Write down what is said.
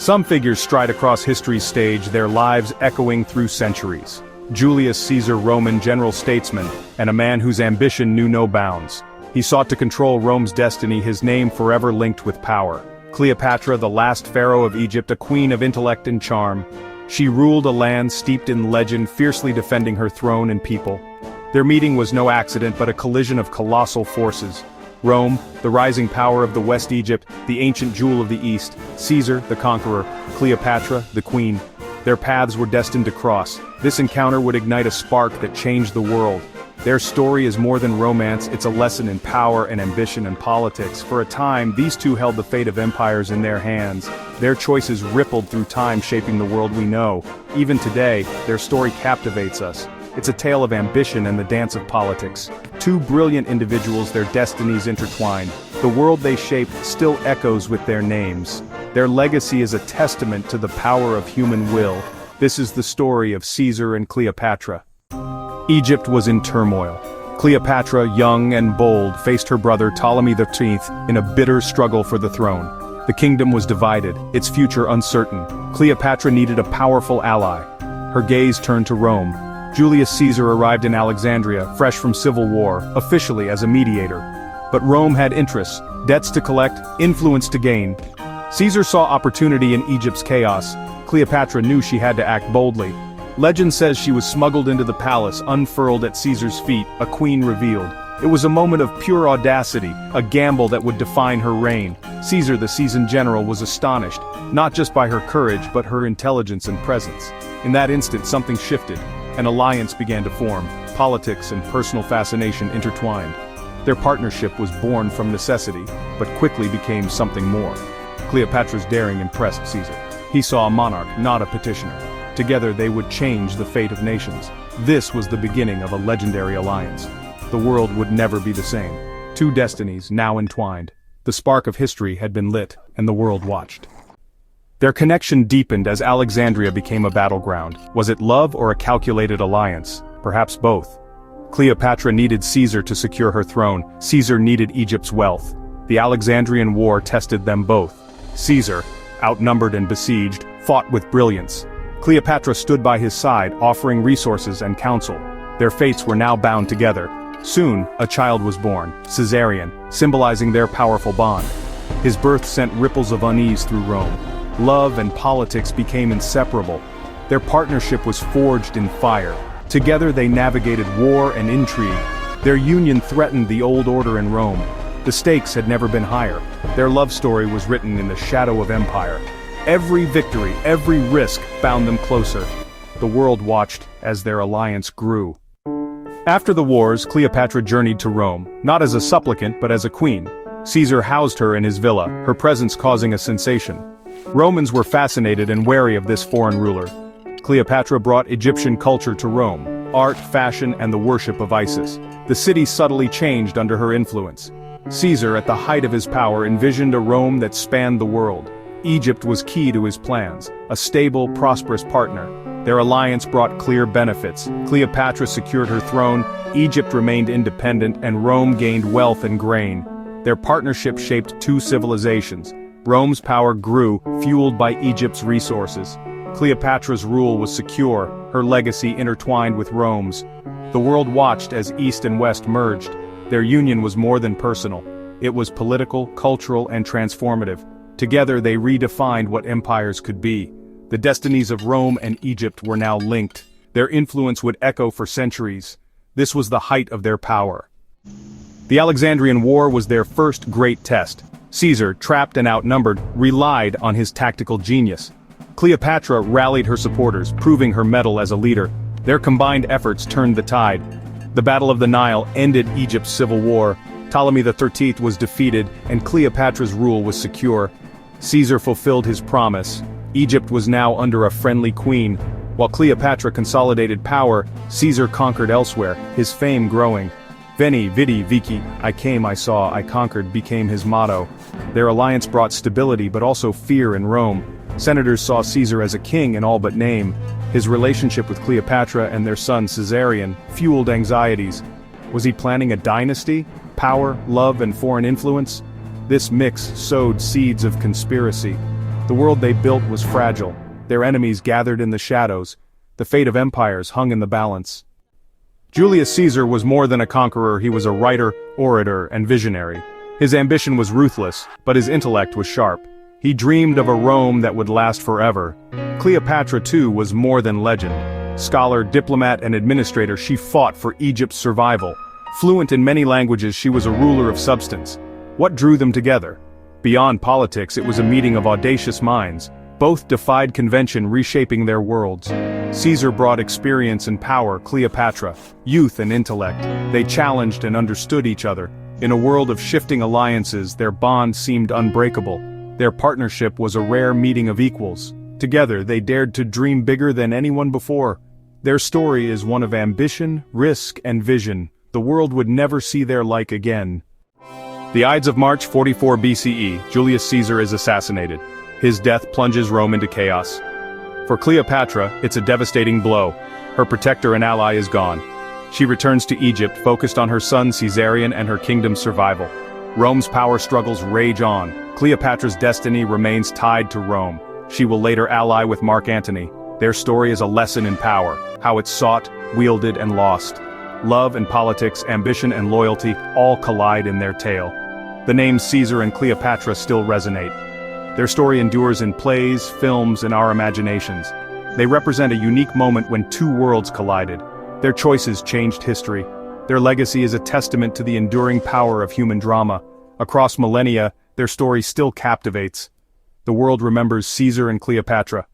Some figures stride across history's stage, their lives echoing through centuries. Julius Caesar, Roman general statesman, and a man whose ambition knew no bounds. He sought to control Rome's destiny, his name forever linked with power. Cleopatra, the last pharaoh of Egypt, a queen of intellect and charm. She ruled a land steeped in legend, fiercely defending her throne and people. Their meeting was no accident but a collision of colossal forces. Rome, the rising power of the West, Egypt, the ancient jewel of the East, Caesar, the conqueror, Cleopatra, the queen. Their paths were destined to cross. This encounter would ignite a spark that changed the world. Their story is more than romance, it's a lesson in power and ambition and politics. For a time, these two held the fate of empires in their hands. Their choices rippled through time, shaping the world we know. Even today, their story captivates us. It's a tale of ambition and the dance of politics. Two brilliant individuals, their destinies intertwined. The world they shaped still echoes with their names. Their legacy is a testament to the power of human will. This is the story of Caesar and Cleopatra. Egypt was in turmoil. Cleopatra, young and bold, faced her brother Ptolemy XIII in a bitter struggle for the throne. The kingdom was divided, its future uncertain. Cleopatra needed a powerful ally. Her gaze turned to Rome. Julius Caesar arrived in Alexandria, fresh from civil war, officially as a mediator. But Rome had interests, debts to collect, influence to gain. Caesar saw opportunity in Egypt's chaos. Cleopatra knew she had to act boldly. Legend says she was smuggled into the palace, unfurled at Caesar's feet, a queen revealed. It was a moment of pure audacity, a gamble that would define her reign. Caesar, the seasoned general, was astonished, not just by her courage but her intelligence and presence. In that instant something shifted. An alliance began to form. Politics and personal fascination intertwined. Their partnership was born from necessity, but quickly became something more. Cleopatra's daring impressed Caesar. He saw a monarch, not a petitioner. Together they would change the fate of nations. This was the beginning of a legendary alliance. The world would never be the same. Two destinies now entwined. The spark of history had been lit, and the world watched. Their connection deepened as Alexandria became a battleground. Was it love or a calculated alliance? Perhaps both. Cleopatra needed Caesar to secure her throne. Caesar needed Egypt's wealth. The Alexandrian War tested them both. Caesar, outnumbered and besieged, fought with brilliance. Cleopatra stood by his side, offering resources and counsel. Their fates were now bound together. Soon, a child was born, Caesarion, symbolizing their powerful bond. His birth sent ripples of unease through Rome. Love and politics became inseparable. Their partnership was forged in fire. Together they navigated war and intrigue. Their union threatened the old order in Rome. The stakes had never been higher. Their love story was written in the shadow of empire. Every victory, every risk bound them closer. The world watched as their alliance grew. After the wars, Cleopatra journeyed to Rome, not as a supplicant but as a queen. Caesar housed her in his villa, her presence causing a sensation. Romans were fascinated and wary of this foreign ruler. Cleopatra brought Egyptian culture to Rome, art, fashion, and the worship of Isis. The city subtly changed under her influence. Caesar, at the height of his power, envisioned a Rome that spanned the world. Egypt was key to his plans, a stable, prosperous partner. Their alliance brought clear benefits. Cleopatra secured her throne, Egypt remained independent, and Rome gained wealth and grain. Their partnership shaped two civilizations. Rome's power grew, fueled by Egypt's resources. Cleopatra's rule was secure, her legacy intertwined with Rome's. The world watched as East and West merged. Their union was more than personal. It was political, cultural, and transformative. Together they redefined what empires could be. The destinies of Rome and Egypt were now linked. Their influence would echo for centuries. This was the height of their power. The Alexandrian War was their first great test. Caesar, trapped and outnumbered, relied on his tactical genius. Cleopatra rallied her supporters, proving her mettle as a leader. Their combined efforts turned the tide. The Battle of the Nile ended Egypt's civil war. Ptolemy XIII was defeated, and Cleopatra's rule was secure. Caesar fulfilled his promise. Egypt was now under a friendly queen. While Cleopatra consolidated power, Caesar conquered elsewhere, his fame growing. Veni, vidi, vici, I came, I saw, I conquered became his motto. Their alliance brought stability but also fear in Rome. Senators saw Caesar as a king in all but name. His relationship with Cleopatra and their son Caesarion fueled anxieties. Was he planning a dynasty? Power, love, and foreign influence? This mix sowed seeds of conspiracy. The world they built was fragile, their enemies gathered in the shadows, the fate of empires hung in the balance. Julius Caesar was more than a conqueror, he was a writer, orator, and visionary. His ambition was ruthless, but his intellect was sharp. He dreamed of a Rome that would last forever. Cleopatra, too, was more than legend. Scholar, diplomat, and administrator, she fought for Egypt's survival. Fluent in many languages, she was a ruler of substance. What drew them together? Beyond politics, it was a meeting of audacious minds. Both defied convention, reshaping their worlds. Caesar brought experience and power, Cleopatra, youth and intellect. They challenged and understood each other. In a world of shifting alliances, their bond seemed unbreakable. Their partnership was a rare meeting of equals. Together, they dared to dream bigger than anyone before. Their story is one of ambition, risk, and vision. The world would never see their like again. The Ides of March 44 BCE, Julius Caesar is assassinated. His death plunges Rome into chaos. For Cleopatra, it's a devastating blow. Her protector and ally is gone. She returns to Egypt, focused on her son Caesarion and her kingdom's survival. Rome's power struggles rage on. Cleopatra's destiny remains tied to Rome. She will later ally with Mark Antony. Their story is a lesson in power, how it's sought, wielded, and lost. Love and politics, ambition and loyalty, all collide in their tale. The names Caesar and Cleopatra still resonate. Their story endures in plays, films, and our imaginations. They represent a unique moment when two worlds collided. Their choices changed history. Their legacy is a testament to the enduring power of human drama. Across millennia, their story still captivates. The world remembers Caesar and Cleopatra,